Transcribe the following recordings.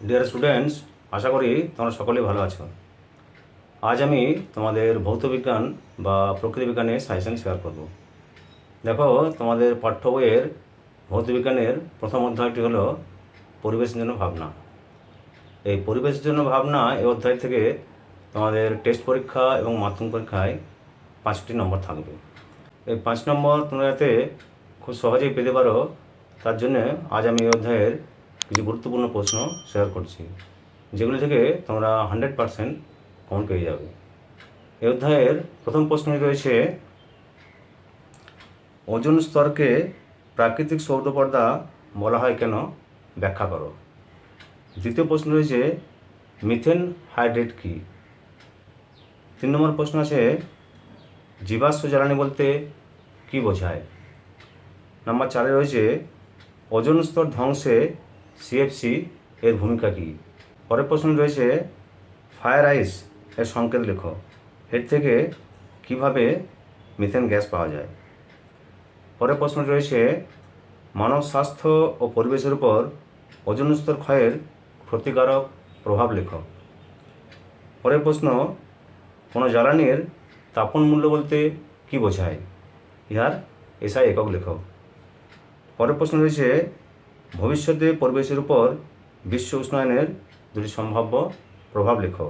Dear students, আশা করি তোমরা সকলেই ভালো আছো। আজ আমি তোমাদের ভৌতবিজ্ঞান বা প্রকৃতিবিজ্ঞানের সাজেশন শেয়ার করব। দেখো, তোমাদের পাঠ্য বইয়ের ভৌতবিজ্ঞানের প্রথম অধ্যায়টি হলো পরিবেশের জন্য ভাবনা। এই পরিবেশের জন্য ভাবনা এই অধ্যায় থেকে তোমাদের টেস্ট পরীক্ষা এবং মাধ্যমিক পরীক্ষায় 5টি নম্বর থাকবে। এই 5 নম্বর তোমরা যাতে খুব সহজেই পেতে পারো, তার জন্য আজ আমি এই অধ্যায়ের কিছু গুরুত্বপূর্ণ প্রশ্ন শেয়ার করছি, যেগুলি থেকে তোমরা 100% কমন পেয়ে যাবে। এই অধ্যায়ের প্রথম প্রশ্নটি রয়েছে, ওজোন স্তরকে প্রাকৃতিক সৌর পর্দা বলা হয় কেন, ব্যাখ্যা করো। দ্বিতীয় প্রশ্ন রয়েছে, মিথেন হাইড্রেট কী। 3 নম্বর প্রশ্ন আছে, জীবাশ্ম জ্বালানি বলতে কী বোঝায়। নাম্বার 4 রয়েছে, ওজোন স্তর ধ্বংসে সিএফসি এর ভূমিকা কী। পরের প্রশ্ন রয়েছে, ফায়ার আইস এর সংকেত লেখো। এর থেকে কিভাবে মিথেন গ্যাস পাওয়া যায়। পরের প্রশ্ন রয়েছে, মানব স্বাস্থ্য ও পরিবেশের উপর ওজোন স্তর ক্ষয়ের ক্ষতিকারক প্রভাব লেখো। পরের প্রশ্ন, কোনো জ্বালানির তাপন মূল্য বলতে কী বোঝায়, ইহার এসআই একক লেখো। পরের প্রশ্ন রয়েছে, ভবিষ্যতে পরিবেশের উপর বিশ্ব উষ্ণায়নের 2টি সম্ভাব্য প্রভাব লেখো।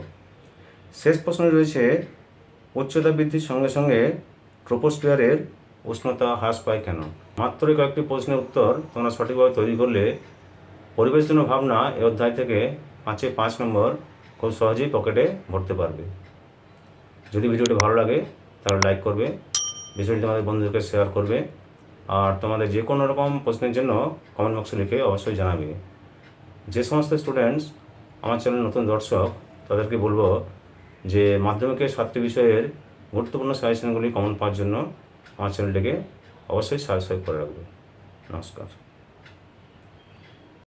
শেষ প্রশ্ন রয়েছে, উচ্চতা বৃদ্ধির সঙ্গে সঙ্গে ট্রোপোস্ফিয়ারের উষ্ণতা হ্রাস পায় কেন। মাত্র কয়েকটি প্রশ্নের উত্তর তোমরা সঠিকভাবে তৈরি করলে পরিবেশ জন্য ভাবনা এই অধ্যায় থেকে 5-এ 5 নম্বর খুব সহজেই পকেটে ভরতে পারবে। যদি ভিডিওটি ভালো লাগে তাহলে লাইক করবে, ভিডিওটি তোমাদের বন্ধুদেরকে শেয়ার করবে, আর তোমাদের যে কোনো রকম প্রশ্নের জন্য কমেন্ট বক্সে লিখে অবশ্যই জানাবে। যে সমস্ত স্টুডেন্টস আমার চ্যানেল নতুন দর্শক, তাদেরকে বলবো যে মাধ্যমিকের 7টি বিষয়ের গুরুত্বপূর্ণ সাজেশনগুলি কমন পাওয়ার জন্য আমার চ্যানেলটিকে অবশ্যই সাবস্ক্রাইব করে রাখবে। নমস্কার।